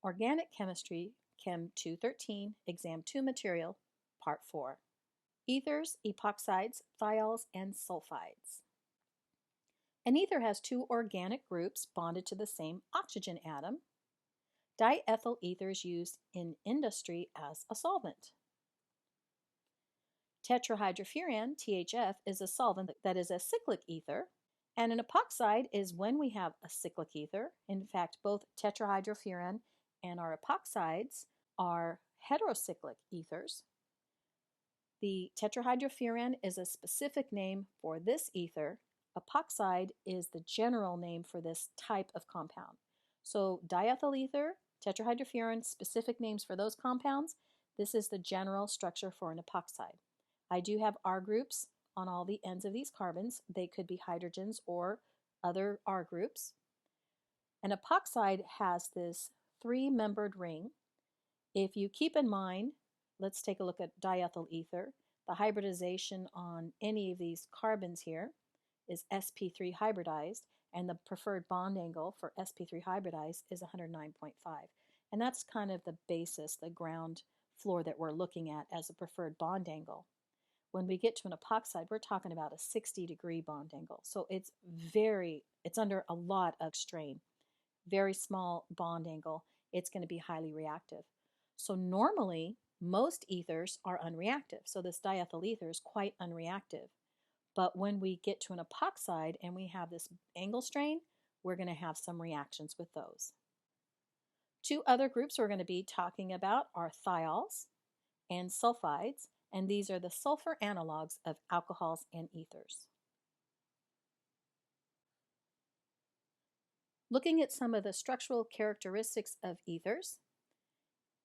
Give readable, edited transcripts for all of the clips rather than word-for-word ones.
Organic Chemistry, Chem 213, Exam 2 Material, Part 4. Ethers, epoxides, thiols, and sulfides. An ether has two organic groups bonded to the same oxygen atom. Diethyl ether is used in industry as a solvent. Tetrahydrofuran, THF, is a solvent that is a cyclic ether, and an epoxide is when we have a cyclic ether. In fact, both tetrahydrofuran and our epoxides are heterocyclic ethers. The tetrahydrofuran is a specific name for this ether. Epoxide is the general name for this type of compound. So diethyl ether, tetrahydrofuran, specific names for those compounds. This is the general structure for an epoxide. I do have R groups on all the ends of these carbons. They could be hydrogens or other R groups. An epoxide has this three-membered ring. If you keep in mind, let's take a look at diethyl ether. The hybridization on any of these carbons here is sp3 hybridized, and the preferred bond angle for sp3 hybridized is 109.5. And that's kind of the basis, the ground floor that we're looking at as a preferred bond angle. When we get to an epoxide, we're talking about a 60-degree bond angle. So it's under a lot of strain. Very small bond angle. It's going to be highly reactive. So normally, most ethers are unreactive. So this diethyl ether is quite unreactive. But when we get to an epoxide and we have this angle strain, we're going to have some reactions with those. Two other groups we're going to be talking about are thiols and sulfides, and these are the sulfur analogs of alcohols and ethers. Looking at some of the structural characteristics of ethers,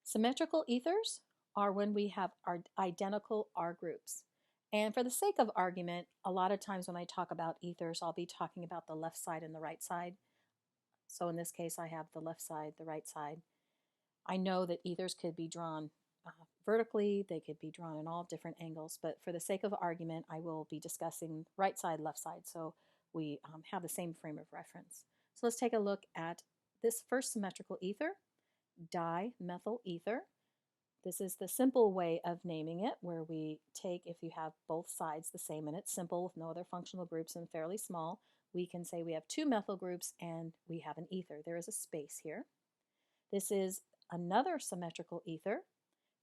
symmetrical ethers are when we have our identical R groups. And for the sake of argument, a lot of times when I talk about ethers, I'll be talking about the left side and the right side. So in this case, I have the left side, the right side. I know that ethers could be drawn vertically, they could be drawn in all different angles, but for the sake of argument, I will be discussing right side, left side, so we have the same frame of reference. So let's take a look at this first symmetrical ether, dimethyl ether. This is the simple way of naming it, where we take, if you have both sides the same and it's simple with no other functional groups and fairly small, we can say we have two methyl groups and we have an ether. There is a space here. This is another symmetrical ether.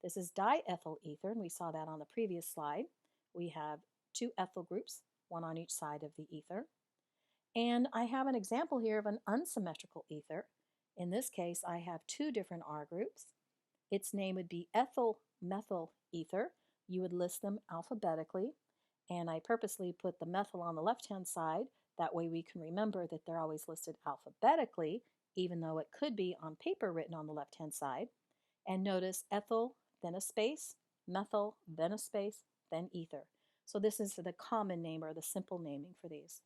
This is diethyl ether, and we saw that on the previous slide. We have two ethyl groups, one on each side of the ether. And I have an example here of an unsymmetrical ether. In this case, I have two different R groups. Its name would be ethyl-methyl ether. You would list them alphabetically, and I purposely put the methyl on the left-hand side. That way we can remember that they're always listed alphabetically, even though it could be on paper written on the left-hand side. And notice ethyl, then a space, methyl, then a space, then ether. So this is the common name or the simple naming for these.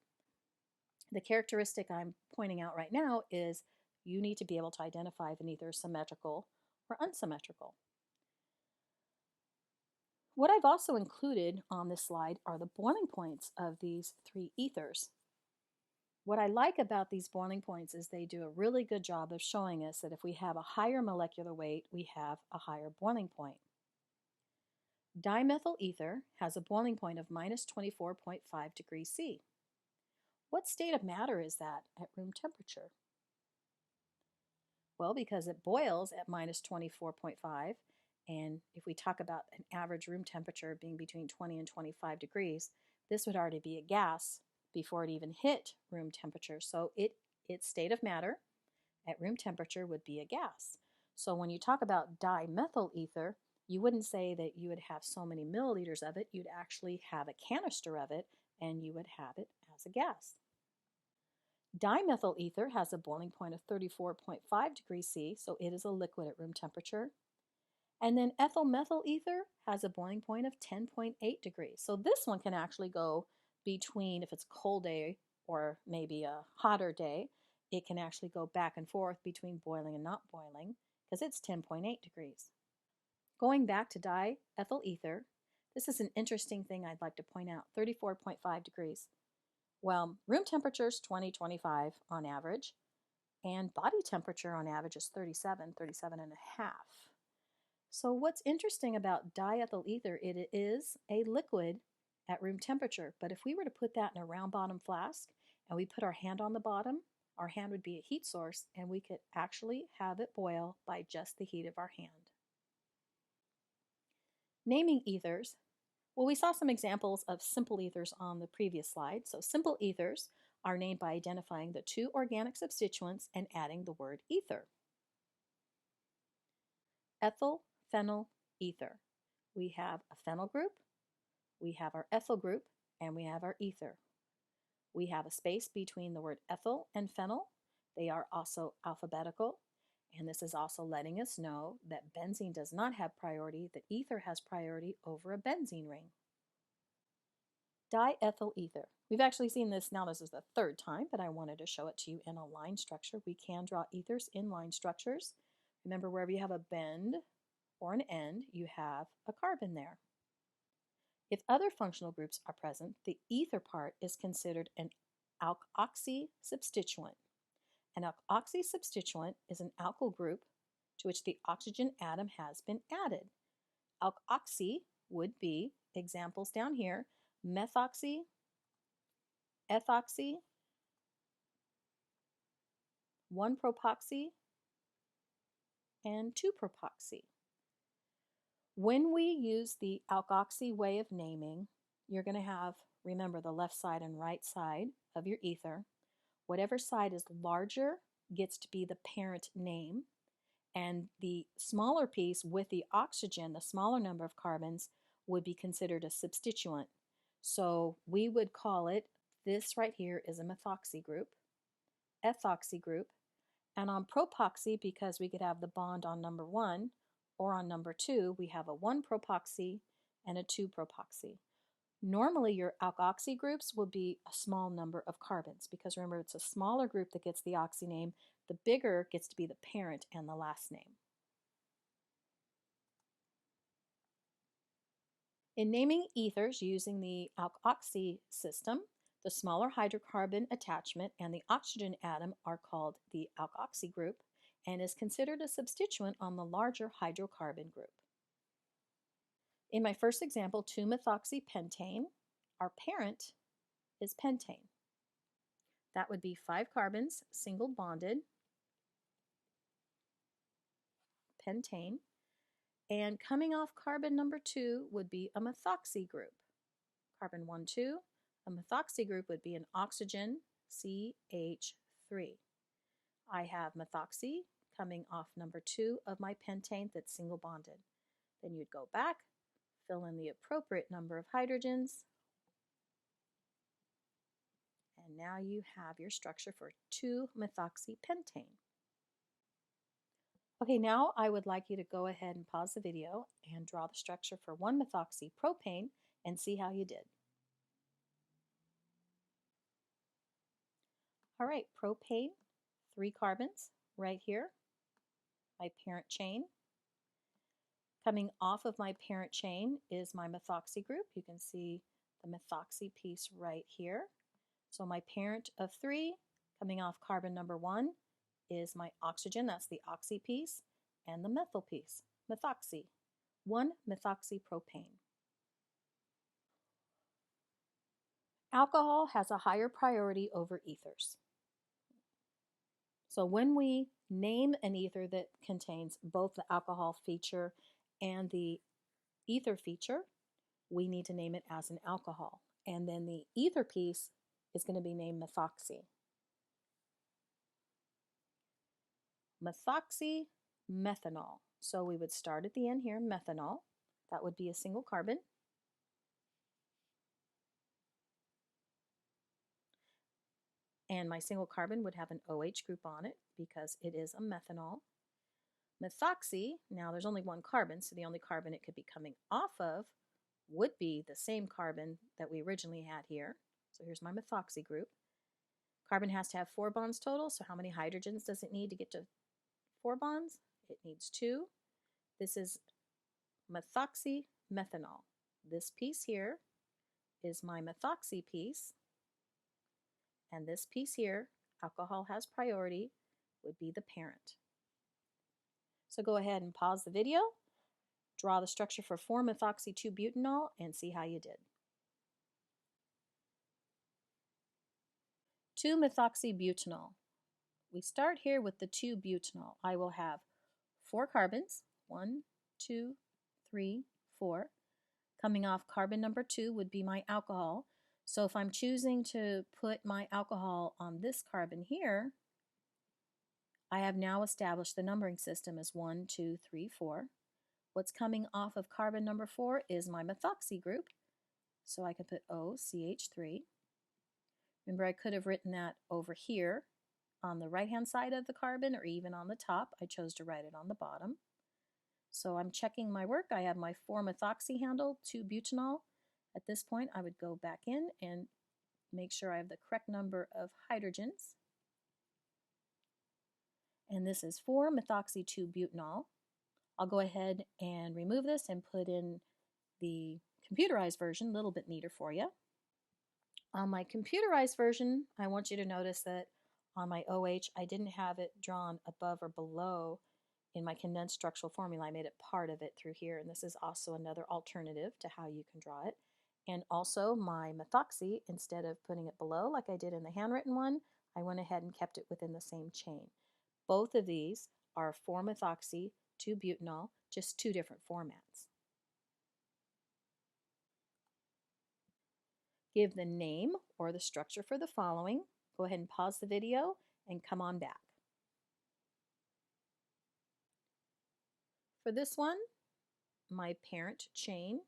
The characteristic I'm pointing out right now is you need to be able to identify if an ether is symmetrical or unsymmetrical. What I've also included on this slide are the boiling points of these three ethers. What I like about these boiling points is they do a really good job of showing us that if we have a higher molecular weight, we have a higher boiling point. Dimethyl ether has a boiling point of minus 24.5 degrees C. What state of matter is that at room temperature? Well, because it boils at minus 24.5, and if we talk about an average room temperature being between 20 and 25 degrees, this would already be a gas before it even hit room temperature. So its state of matter at room temperature would be a gas. So when you talk about dimethyl ether, you wouldn't say that you would have so many milliliters of it. You'd actually have a canister of it, and you would have it as a gas. Dimethyl ether has a boiling point of 34.5 degrees C, so it is a liquid at room temperature. And then ethyl-methyl ether has a boiling point of 10.8 degrees. So this one can actually go between, if it's a cold day or maybe a hotter day, it can actually go back and forth between boiling and not boiling because it's 10.8 degrees. Going back to diethyl ether, this is an interesting thing I'd like to point out, 34.5 degrees. Well, room temperature is 20-25 on average. and body temperature on average is 37, 37 and a half. So what's interesting about diethyl ether, it is a liquid at room temperature, but if we were to put that in a round bottom flask and we put our hand on the bottom, our hand would be a heat source and we could actually have it boil by just the heat of our hand. Naming ethers. Well, we saw some examples of simple ethers on the previous slide. So simple ethers are named by identifying the two organic substituents and adding the word ether. Ethyl phenyl ether. We have a phenyl group, we have our ethyl group, and we have our ether. We have a space between the word ethyl and phenyl. They are also alphabetical, and this is also letting us know that benzene does not have priority, that ether has priority over a benzene ring. Diethyl ether. We've actually seen this now, this is the third time, but I wanted to show it to you in a line structure. We can draw ethers in line structures. Remember, wherever you have a bend or an end, you have a carbon there. If other functional groups are present, the ether part is considered an alkoxy substituent. An alkoxy substituent is an alkyl group to which the oxygen atom has been added. Alkoxy would be, examples down here, methoxy, ethoxy, 1-propoxy, and 2-propoxy. When we use the alkoxy way of naming, you're going to have, remember, the left side and right side of your ether. Whatever side is larger gets to be the parent name, and the smaller piece with the oxygen, the smaller number of carbons, would be considered a substituent. So we would call it, this right here is a methoxy group, ethoxy group, and on propoxy, because we could have the bond on number 1 or on number 2, we have a 1-propoxy and a 2-propoxy. Normally your alkoxy groups will be a small number of carbons, because remember, it's a smaller group that gets the oxy name, the bigger gets to be the parent and the last name. In naming ethers using the alkoxy system, the smaller hydrocarbon attachment and the oxygen atom are called the alkoxy group and is considered a substituent on the larger hydrocarbon group. In my first example, 2-methoxypentane, our parent is pentane. That would be 5 carbons, single bonded, pentane. And coming off carbon number 2 would be a methoxy group. Carbon 1, 2. A methoxy group would be an oxygen, CH3. I have methoxy coming off number 2 of my pentane that's single bonded. Then you'd go back, fill in the appropriate number of hydrogens, and now you have your structure for 2-methoxypentane. Okay, now I would like you to go ahead and pause the video and draw the structure for 1-methoxypropane and see how you did. All right, propane, 3 carbons right here, my parent chain. Coming off of my parent chain is my methoxy group. You can see the methoxy piece right here. So my parent of 3, coming off carbon number 1, is my oxygen, that's the oxy piece, and the methyl piece, methoxy, 1-methoxypropane. Alcohol has a higher priority over ethers. So when we name an ether that contains both the alcohol feature and the ether feature, we need to name it as an alcohol. And then the ether piece is going to be named methoxy. Methoxymethanol. So we would start at the end here, methanol. That would be a single carbon. And my single carbon would have an OH group on it because it is a methanol. Methoxy, now there's only 1 carbon, so the only carbon it could be coming off of would be the same carbon that we originally had here. So here's my methoxy group. Carbon has to have 4 bonds total, so how many hydrogens does it need to get to 4 bonds? It needs 2. This is methoxymethanol. This piece here is my methoxy piece, and this piece here, alcohol has priority, would be the parent. So go ahead and pause the video, draw the structure for 4-methoxy-2-butanol, and see how you did. 2-methoxy-butanol. We start here with the 2-butanol. I will have 4 carbons, 1, 2, 3, 4. Coming off carbon number 2 would be my alcohol. So if I'm choosing to put my alcohol on this carbon here, I have now established the numbering system as 1, 2, 3, 4. What's coming off of carbon number 4 is my methoxy group. So I can put OCH3. Remember, I could have written that over here on the right-hand side of the carbon or even on the top. I chose to write it on the bottom. So I'm checking my work. I have my 4-methoxy handle, 2-butanol. At this point, I would go back in and make sure I have the correct number of hydrogens. And this is 4-methoxy-2-butanol. I'll go ahead and remove this and put in the computerized version, a little bit neater for you. On my computerized version, I want you to notice that on my OH, I didn't have it drawn above or below in my condensed structural formula. I made it part of it through here, and this is also another alternative to how you can draw it. And also my methoxy, instead of putting it below like I did in the handwritten one, I went ahead and kept it within the same chain. Both of these are 4-methoxy-2-butanol, just 2 different formats. Give the name or the structure for the following. Go ahead and pause the video and come on back. For this one, my parent chain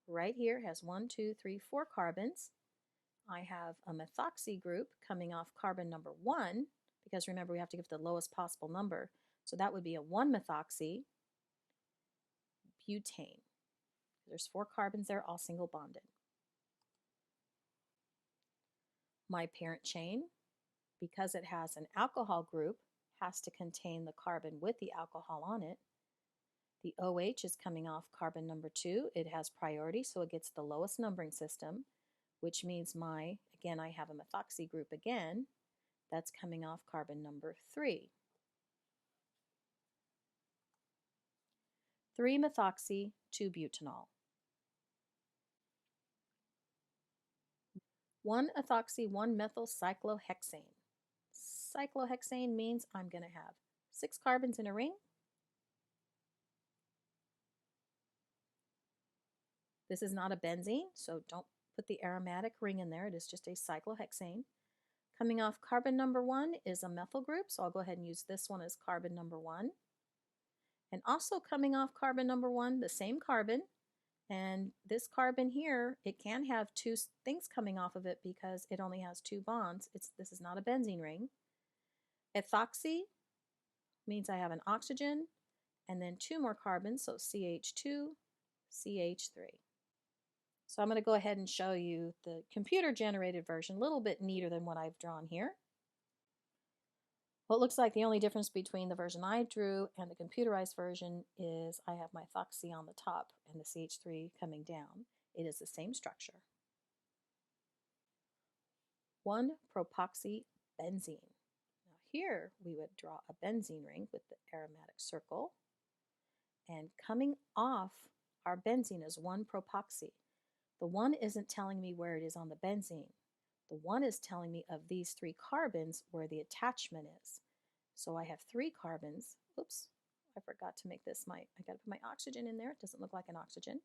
right here has 1, 2, 3, 4 carbons. I have a methoxy group coming off carbon number 1, because remember we have to give the lowest possible number. So that would be a 1-methoxy butane. There's 4 carbons there, all single bonded. My parent chain, because it has an alcohol group, has to contain the carbon with the alcohol on it. The OH is coming off carbon number 2. It has priority, so it gets the lowest numbering system, which means again, I have a methoxy group again, that's coming off carbon number 3. 3-methoxy-2-butanol. 1-ethoxy-1-methyl-cyclohexane. Cyclohexane means I'm going to have 6 carbons in a ring. This is not a benzene, so don't put the aromatic ring in there. It is just a cyclohexane. Coming off carbon number 1 is a methyl group, so I'll go ahead and use this one as carbon number 1. And also coming off carbon number 1, the same carbon, and this carbon here, it can have 2 things coming off of it because it only has 2 bonds. This is not a benzene ring. Ethoxy means I have an oxygen and then 2 more carbons, so CH2, CH3. So I'm going to go ahead and show you the computer-generated version, a little bit neater than what I've drawn here. What looks like the only difference between the version I drew and the computerized version is I have my ethoxy on the top and the CH3 coming down. It is the same structure. 1-propoxy benzene. Now here we would draw a benzene ring with the aromatic circle, and coming off our benzene is 1-propoxy. The 1 isn't telling me where it is on the benzene. The 1 is telling me of these 3 carbons where the attachment is. So I have 3 carbons. Oops, I forgot to make this I got to put my oxygen in there. It doesn't look like an oxygen.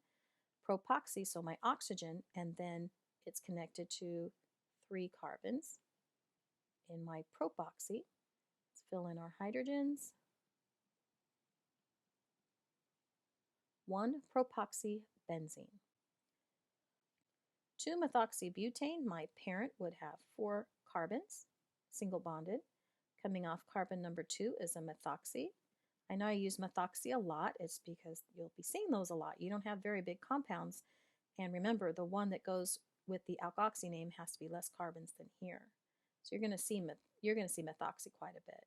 Propoxy, so my oxygen, and then it's connected to 3 carbons in my propoxy. Let's fill in our hydrogens. 1-propoxy benzene. 2-methoxybutane, my parent, would have 4 carbons, single bonded. Coming off carbon number 2 is a methoxy. I know I use methoxy a lot. It's because you'll be seeing those a lot. You don't have very big compounds. And remember, the one that goes with the alkoxy name has to be less carbons than here. So you're going to see methoxy quite a bit.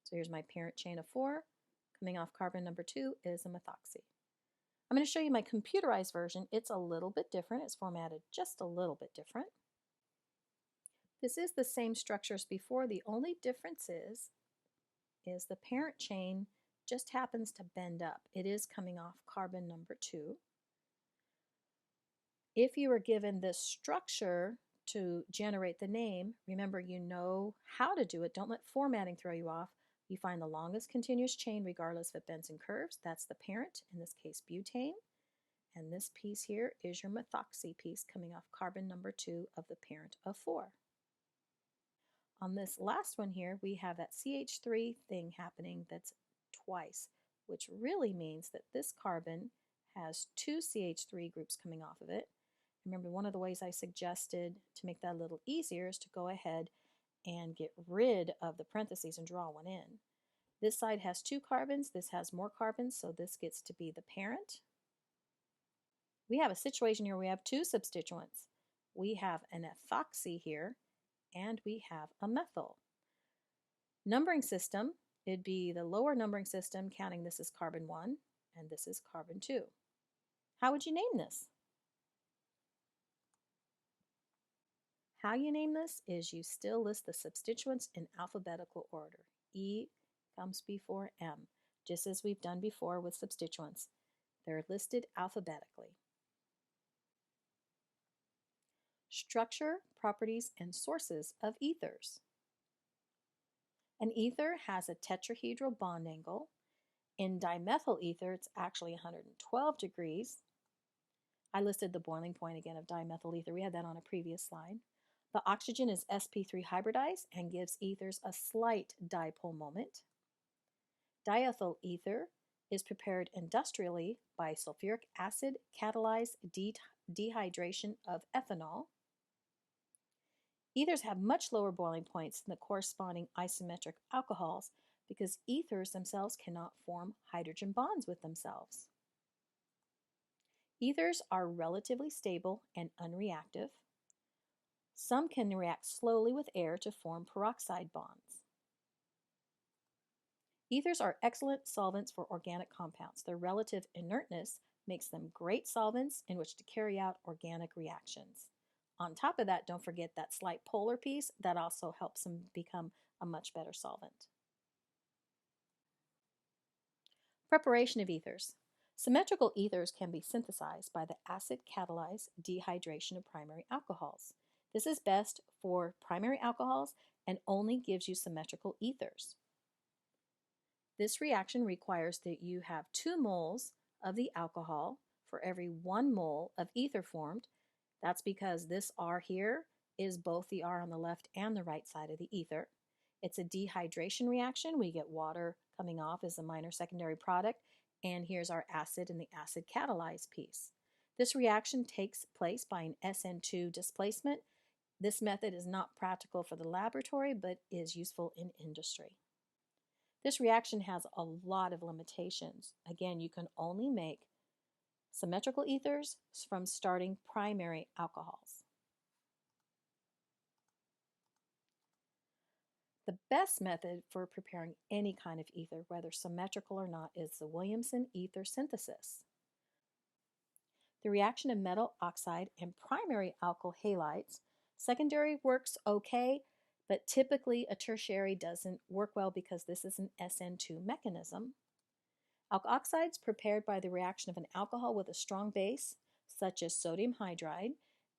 So here's my parent chain of 4. Coming off carbon number 2 is a methoxy. I'm going to show you my computerized version. It's a little bit different. It's formatted just a little bit different. This is the same structure as before. The only difference is the parent chain just happens to bend up. It is coming off carbon number 2. If you were given this structure to generate the name, remember you know how to do it. Don't let formatting throw you off. You find the longest continuous chain regardless if it bends and curves. That's the parent, in this case butane. And this piece here is your methoxy piece coming off carbon number 2 of the parent of 4. On this last one here, we have that CH3 thing happening that's twice, which really means that this carbon has 2 CH3 groups coming off of it. Remember, one of the ways I suggested to make that a little easier is to go ahead and get rid of the parentheses and draw one in. This side has 2 carbons, this has more carbons, so this gets to be the parent. We have a situation here where we have 2 substituents. We have an ethoxy here, and we have a methyl. Numbering system, it'd be the lower numbering system counting this is carbon 1 and this is carbon 2. How would you name this? How you name this is you still list the substituents in alphabetical order. E comes before M, just as we've done before with substituents. They're listed alphabetically. Structure, properties, and sources of ethers. An ether has a tetrahedral bond angle. In dimethyl ether, it's actually 112 degrees. I listed the boiling point again of dimethyl ether. We had that on a previous slide. The oxygen is sp3 hybridized and gives ethers a slight dipole moment. Diethyl ether is prepared industrially by sulfuric acid catalyzed dehydration of ethanol. Ethers have much lower boiling points than the corresponding isometric alcohols because ethers themselves cannot form hydrogen bonds with themselves. Ethers are relatively stable and unreactive. Some can react slowly with air to form peroxide bonds. Ethers are excellent solvents for organic compounds. Their relative inertness makes them great solvents in which to carry out organic reactions. On top of that, don't forget that slight polar piece. That also helps them become a much better solvent. Preparation of ethers. Symmetrical ethers can be synthesized by the acid-catalyzed dehydration of primary alcohols. This is best for primary alcohols and only gives you symmetrical ethers. This reaction requires that you have 2 moles of the alcohol for every 1 mole of ether formed. That's because this R here is both the R on the left and the right side of the ether. It's a dehydration reaction. We get water coming off as a minor secondary product, and here's our acid and the acid catalyzed piece. This reaction takes place by an SN2 displacement. This method is not practical for the laboratory, but is useful in industry. This reaction has a lot of limitations. Again, you can only make symmetrical ethers from starting primary alcohols. The best method for preparing any kind of ether, whether symmetrical or not, is the Williamson ether synthesis. The reaction of metal oxide and primary alkyl halides. Secondary works okay, but typically a tertiary doesn't work well because this is an SN2 mechanism. Alkyl oxides prepared by the reaction of an alcohol with a strong base, such as sodium hydride.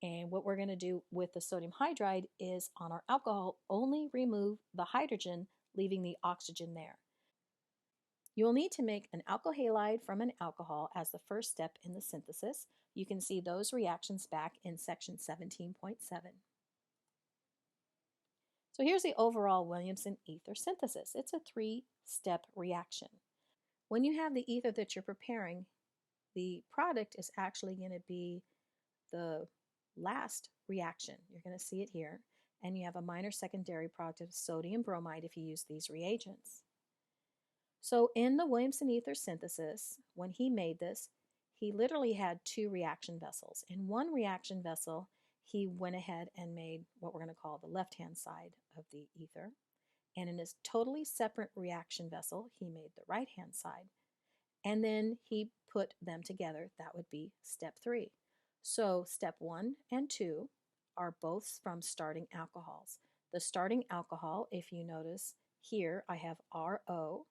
And what we're going to do with the sodium hydride is on our alcohol only remove the hydrogen, leaving the oxygen there. You will need to make an alkyl halide from an alcohol as the first step in the synthesis. You can see those reactions back in section 17.7. So here's the overall Williamson ether synthesis. It's a 3-step reaction. When you have the ether that you're preparing, the product is actually going to be the last reaction. You're going to see it here. And you have a minor secondary product of sodium bromide if you use these reagents. So in the Williamson ether synthesis, when he made this, he literally had 2 reaction vessels. In one reaction vessel, he went ahead and made what we're going to call the left-hand side of the ether. And in his totally separate reaction vessel, he made the right-hand side. And then he put them together. That would be step 3. So step 1 and 2 are both from starting alcohols. The starting alcohol, if you notice here, I have RO,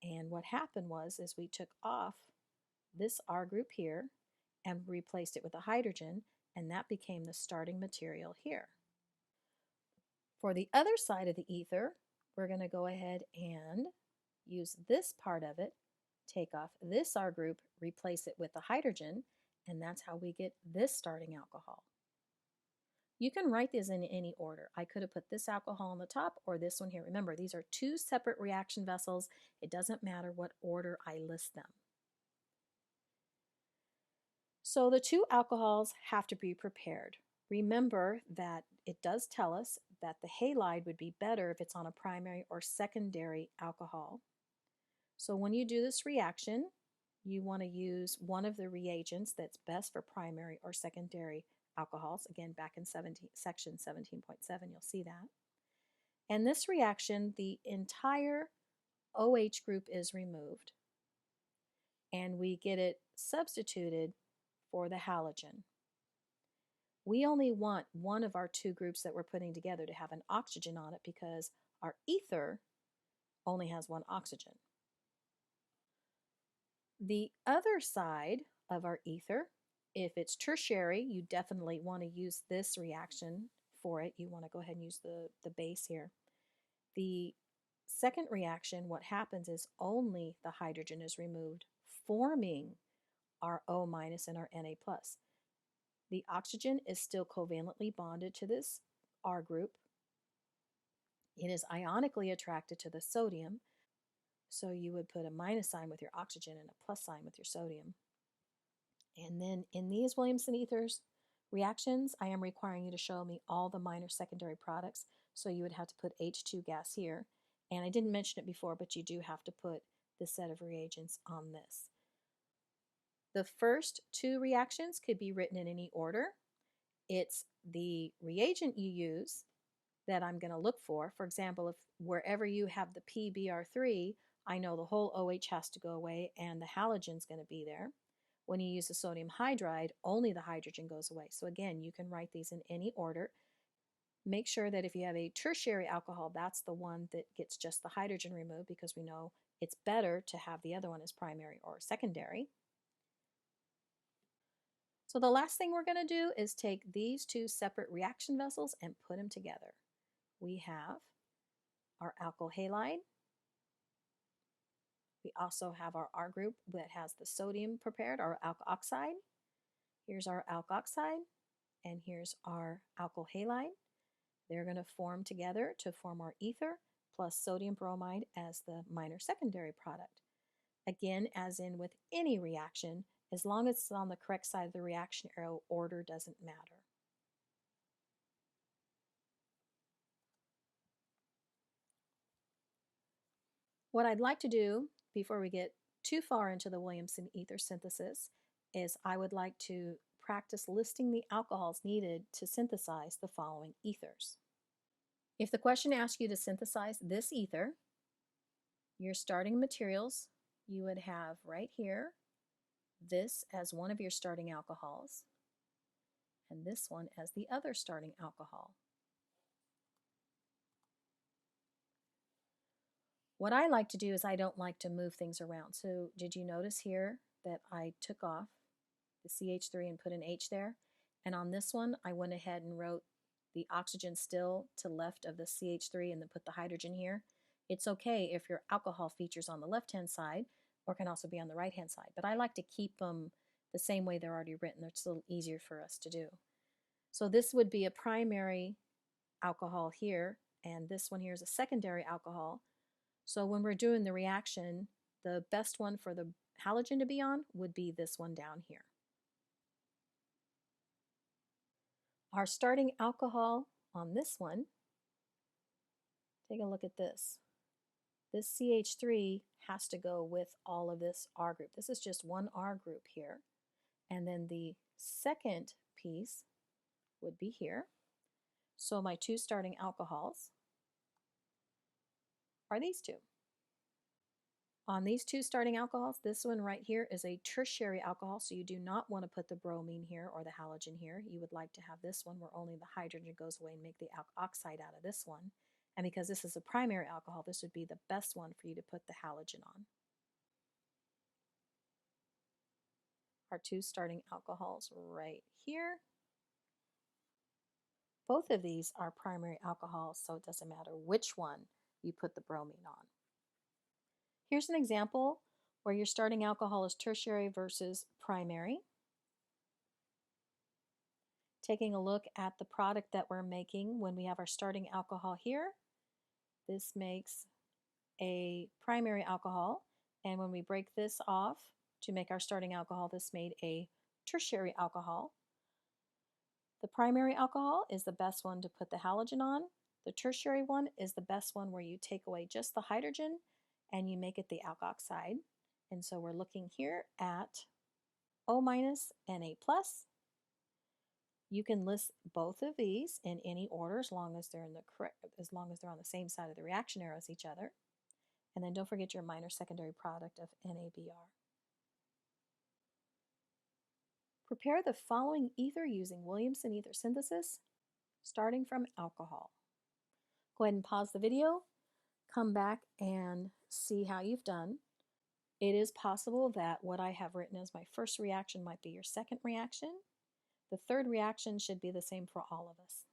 and what happened was is we took off this R group here and replaced it with a hydrogen, and that became the starting material here. For the other side of the ether, we're going to go ahead and use this part of it, take off this R group, replace it with a hydrogen, and that's how we get this starting alcohol. You can write this in any order. I could have put this alcohol on the top or this one here. Remember, these are 2 separate reaction vessels. It doesn't matter what order I list them. So the 2 alcohols have to be prepared. Remember that it does tell us that the halide would be better if it's on a primary or secondary alcohol. So when you do this reaction, you want to use one of the reagents that's best for primary or secondary alcohols. Again, back in section 17.7, you'll see that. And this reaction, the entire OH group is removed, and we get it substituted for the halogen. We only want one of our 2 groups that we're putting together to have an oxygen on it because our ether only has 1 oxygen. The other side of our ether, if it's tertiary, you definitely want to use this reaction for it. You want to go ahead and use the base here. The second reaction, what happens is only the hydrogen is removed, forming our O- and our Na+. The oxygen is still covalently bonded to this R group. It is ionically attracted to the sodium, so you would put a minus sign with your oxygen and a plus sign with your sodium. And then in these Williamson ethers reactions, I am requiring you to show me all the minor secondary products, so you would have to put H2 gas here. And I didn't mention it before, but you do have to put the set of reagents on this. The first 2 reactions could be written in any order. It's the reagent you use that I'm going to look for. For example, if wherever you have the PBr3, I know the whole OH has to go away and the halogen's going to be there. When you use the sodium hydride, only the hydrogen goes away. So again, you can write these in any order. Make sure that if you have a tertiary alcohol, that's the one that gets just the hydrogen removed, because we know it's better to have the other one as primary or secondary. So the last thing we're going to do is take these 2 separate reaction vessels and put them together. We have our alkyl halide. We also have our R group that has the sodium prepared, our alkyl oxide. Here's our alkyl oxide, and here's our alkyl halide. They're going to form together to form our ether plus sodium bromide as the minor secondary product. Again, as in with any reaction, as long as it's on the correct side of the reaction arrow, order doesn't matter. What I'd like to do before we get too far into the Williamson ether synthesis is I would like to practice listing the alcohols needed to synthesize the following ethers. If the question asks you to synthesize this ether, your starting materials, you would have right here this as one of your starting alcohols, and this one as the other starting alcohol. What I like to do is I don't like to move things around. So did you notice here that I took off the CH3 and put an H there? And on this one, I went ahead and wrote the oxygen still to left of the CH3 and then put the hydrogen here. It's okay if your alcohol features on the left-hand side, or can also be on the right-hand side. But I like to keep them the same way they're already written. It's a little easier for us to do. So this would be a primary alcohol here, and this one here is a secondary alcohol. So when we're doing the reaction, the best one for the halogen to be on would be this one down here. Our starting alcohol on this one, take a look at this. This CH3 has to go with all of this R group. This is just one R group here. And then the second piece would be here. So my 2 starting alcohols are these 2. On these two starting alcohols, this one right here is a tertiary alcohol, so you do not want to put the bromine here or the halogen here. You would like to have this one where only the hydrogen goes away and make the oxide out of this one. And because this is a primary alcohol, this would be the best one for you to put the halogen on. Our two starting alcohols right here. Both of these are primary alcohols, so it doesn't matter which one you put the bromine on. Here's an example where your starting alcohol is tertiary versus primary. Taking a look at the product that we're making when we have our starting alcohol here, this makes a primary alcohol, and when we break this off to make our starting alcohol, this made a tertiary alcohol. The primary alcohol is the best one to put the halogen on. The tertiary one is the best one where you take away just the hydrogen and you make it the alkoxide. And so we're looking here at O- and A+. You can list both of these in any order as long as they're on the same side of the reaction arrow as each other. And then don't forget your minor secondary product of NABR. Prepare the following ether using Williamson ether synthesis, starting from alcohol. Go ahead and pause the video, come back and see how you've done. It is possible that what I have written as my first reaction might be your second reaction. The third reaction should be the same for all of us.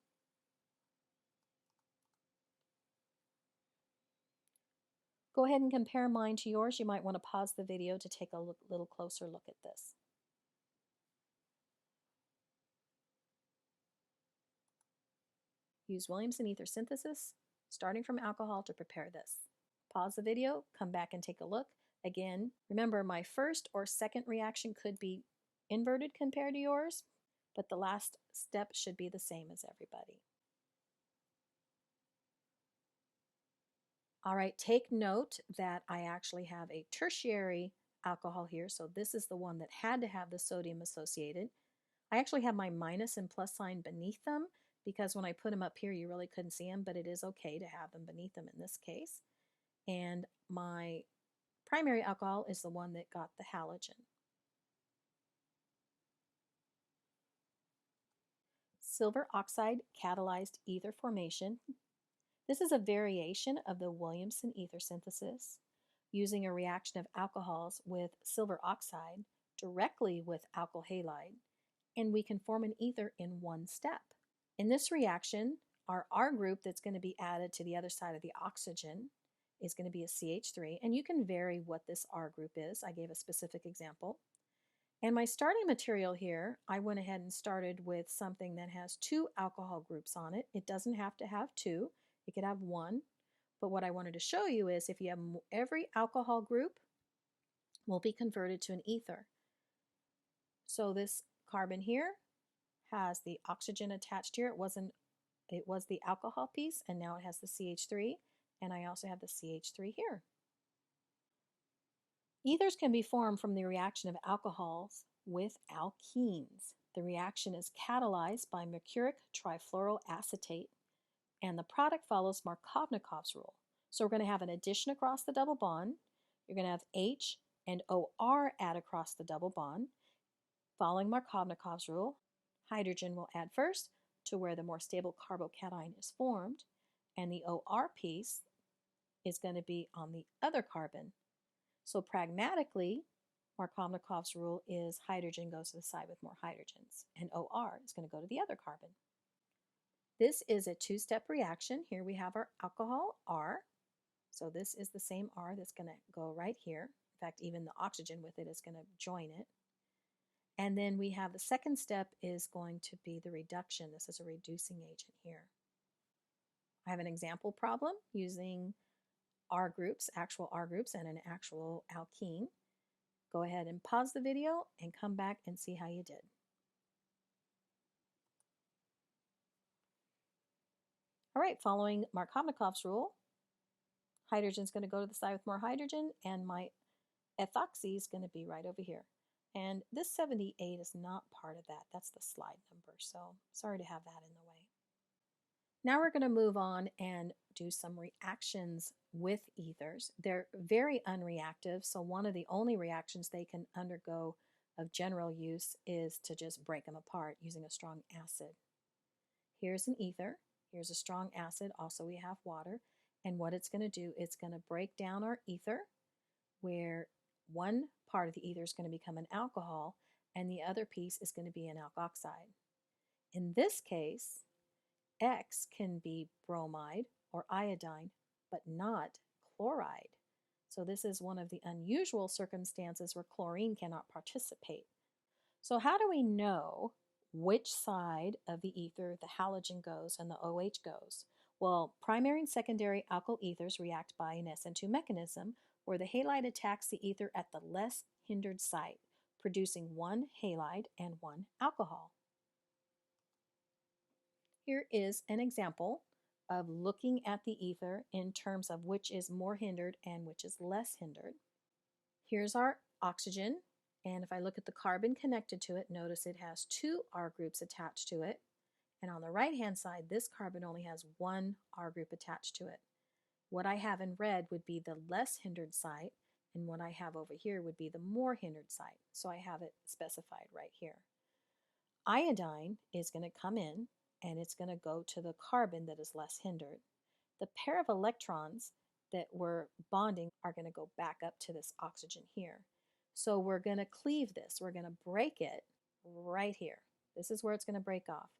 Go ahead and compare mine to yours. You might want to pause the video to take a little closer look at this. Use Williamson ether synthesis, starting from alcohol, to prepare this. Pause the video, come back and take a look. Again, remember my first or second reaction could be inverted compared to yours, but the last step should be the same as everybody. All right, take note that I actually have a tertiary alcohol here, so this is the one that had to have the sodium associated. I actually have my minus and plus sign beneath them because when I put them up here, you really couldn't see them, but it is okay to have them beneath them in this case. And my primary alcohol is the one that got the halogen. Silver oxide catalyzed ether formation. This is a variation of the Williamson ether synthesis using a reaction of alcohols with silver oxide directly with alkyl halide, and we can form an ether in one step. In this reaction, our R group that's going to be added to the other side of the oxygen is going to be a CH3, and you can vary what this R group is. I gave a specific example. And my starting material here, I went ahead and started with something that has two alcohol groups on it. It doesn't have to have two. It could have one. But what I wanted to show you is if you have every alcohol group will be converted to an ether. So this carbon here has the oxygen attached here. It was the alcohol piece, and now it has the CH3, and I also have the CH3 here. Ethers can be formed from the reaction of alcohols with alkenes. The reaction is catalyzed by mercuric trifluoroacetate, and the product follows Markovnikov's rule. So we're going to have an addition across the double bond. You're going to have H and OR add across the double bond. Following Markovnikov's rule, hydrogen will add first to where the more stable carbocation is formed, and the OR piece is going to be on the other carbon. So pragmatically, Markovnikov's rule is hydrogen goes to the side with more hydrogens, and OR is going to go to the other carbon. This is a two-step reaction. Here we have our alcohol, R. So this is the same R that's going to go right here. In fact, even the oxygen with it is going to join it. And then we have the second step is going to be the reduction. This is a reducing agent here. I have an example problem using R groups, actual R groups, and an actual alkene. Go ahead and pause the video and come back and see how you did. All right, following Markovnikov's rule, hydrogen is going to go to the side with more hydrogen, and my ethoxy is going to be right over here. And this 78 is not part of that. That's the slide number, so sorry to have that in the way. Now we're going to move on and do some reactions with ethers. They're very unreactive, so one of the only reactions they can undergo of general use is to just break them apart using a strong acid. Here's an ether, here's a strong acid, also we have water, and what it's going to do, it's going to break down our ether, where one part of the ether is going to become an alcohol and the other piece is going to be an alkoxide. In this case, X can be bromide or iodine, but not chloride. So this is one of the unusual circumstances where chlorine cannot participate. So how do we know which side of the ether the halogen goes and the OH goes? Well, primary and secondary alkyl ethers react by an SN2 mechanism where the halide attacks the ether at the less hindered site, producing one halide and one alcohol. Here is an example of looking at the ether in terms of which is more hindered and which is less hindered. Here's our oxygen, and if I look at the carbon connected to it, notice it has two R groups attached to it. And on the right-hand side, this carbon only has one R group attached to it. What I have in red would be the less hindered site, and what I have over here would be the more hindered site. So I have it specified right here. Iodine is going to come in, and it's going to go to the carbon that is less hindered. The pair of electrons that were bonding are going to go back up to this oxygen here. So we're going to cleave this. We're going to break it right here. This is where it's going to break off.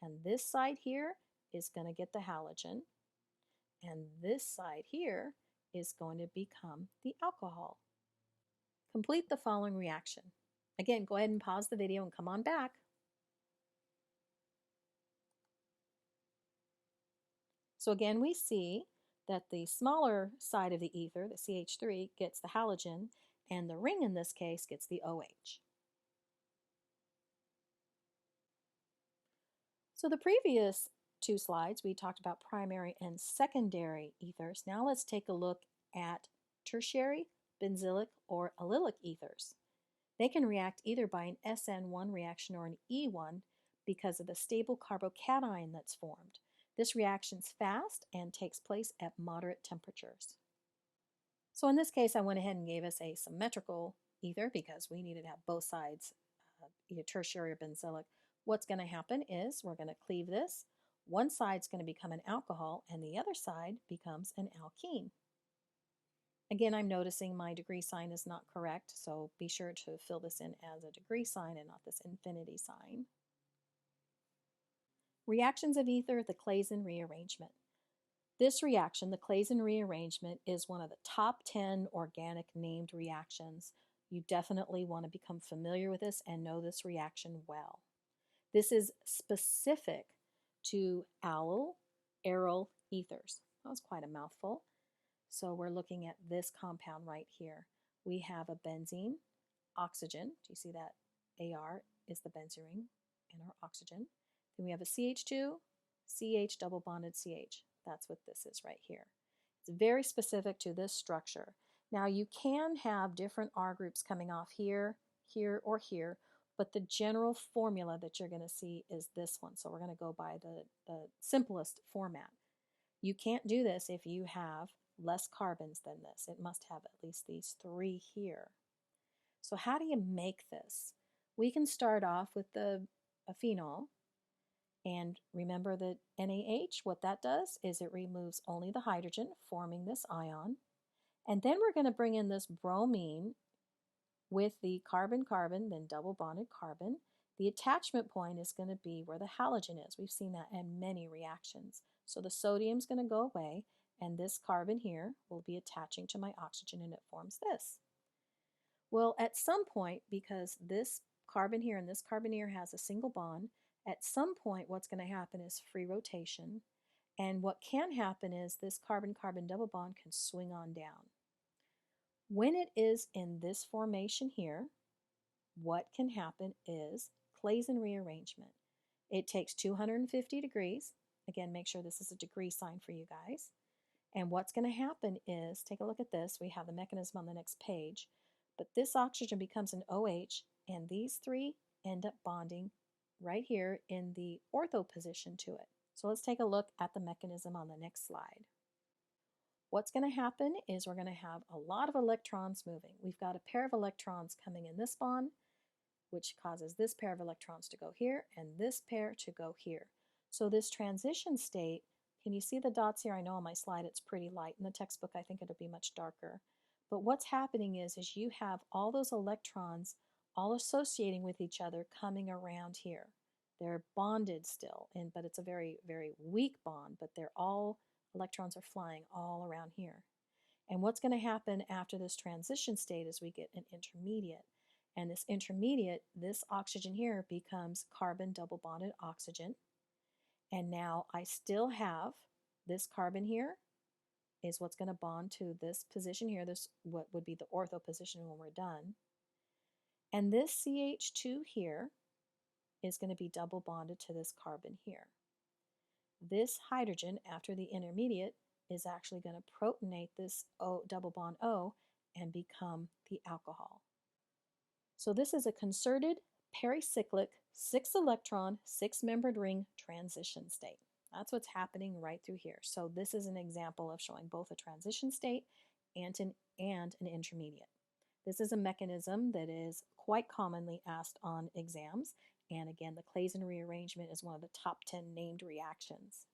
And this side here is going to get the halogen. And this side here is going to become the alcohol. Complete the following reaction. Again, go ahead and pause the video and come on back. So again, we see that the smaller side of the ether, the CH3, gets the halogen, and the ring in this case gets the OH. So the previous two slides, we talked about primary and secondary ethers. Now let's take a look at tertiary, benzylic, or allylic ethers. They can react either by an SN1 reaction or an E1 because of the stable carbocation that's formed. This reaction's fast and takes place at moderate temperatures. So in this case, I went ahead and gave us a symmetrical ether because we needed to have both sides, either tertiary or benzylic. What's going to happen is we're going to cleave this. One side's going to become an alcohol and the other side becomes an alkene. Again, I'm noticing my degree sign is not correct, so be sure to fill this in as a degree sign and not this infinity sign. Reactions of ether, the Claisen rearrangement. This reaction, the Claisen rearrangement, is one of the top 10 organic named reactions. You definitely want to become familiar with this and know this reaction well. This is specific to allyl aryl ethers. That was quite a mouthful. So we're looking at this compound right here. We have a benzene, oxygen. Do you see that? Ar is the benzene and our oxygen. Then we have a CH2, CH double bonded CH. That's what this is right here. It's very specific to this structure. Now you can have different R groups coming off here, here, or here, but the general formula that you're going to see is this one. So we're going to go by the simplest format. You can't do this if you have less carbons than this. It must have at least these three here. So how do you make this? We can start off with a phenol. And remember that NaH, what that does is it removes only the hydrogen, forming this ion. And then we're going to bring in this bromine with the carbon-carbon, then double bonded carbon. The attachment point is going to be where the halogen is. We've seen that in many reactions. So the sodium's going to go away, and this carbon here will be attaching to my oxygen, and it forms this. Well, at some point, because this carbon here and this carbon here has a single bond, at some point what's going to happen is free rotation, and what can happen is this carbon-carbon double bond can swing on down. When it is in this formation here, what can happen is Claisen rearrangement. It takes 250 degrees. Again, make sure this is a degree sign for you guys. And what's going to happen is, take a look at this. We have the mechanism on the next page. But this oxygen becomes an OH, and these three end up bonding right here in the ortho position to it. So let's take a look at the mechanism on the next slide. What's going to happen is we're going to have a lot of electrons moving. We've got a pair of electrons coming in this bond, which causes this pair of electrons to go here and this pair to go here. So this transition state, can you see the dots here? I know on my slide it's pretty light. In the textbook I think it'll be much darker. But what's happening is you have all those electrons all associating with each other coming around here. They're bonded still, but it's a very, very weak bond, but electrons are flying all around here. And what's going to happen after this transition state is we get an intermediate. And this intermediate, this oxygen here, becomes carbon double bonded oxygen. And now I still have this carbon here is what's going to bond to this position here, this what would be the ortho position when we're done. And this CH2 here is going to be double bonded to this carbon here. This hydrogen, after the intermediate, is actually going to protonate this double bond O and become the alcohol. So this is a concerted, pericyclic, 6-electron, 6-membered ring transition state. That's what's happening right through here. So this is an example of showing both a transition state and an intermediate. This is a mechanism that is quite commonly asked on exams. And again, the Claisen rearrangement is one of the top 10 named reactions.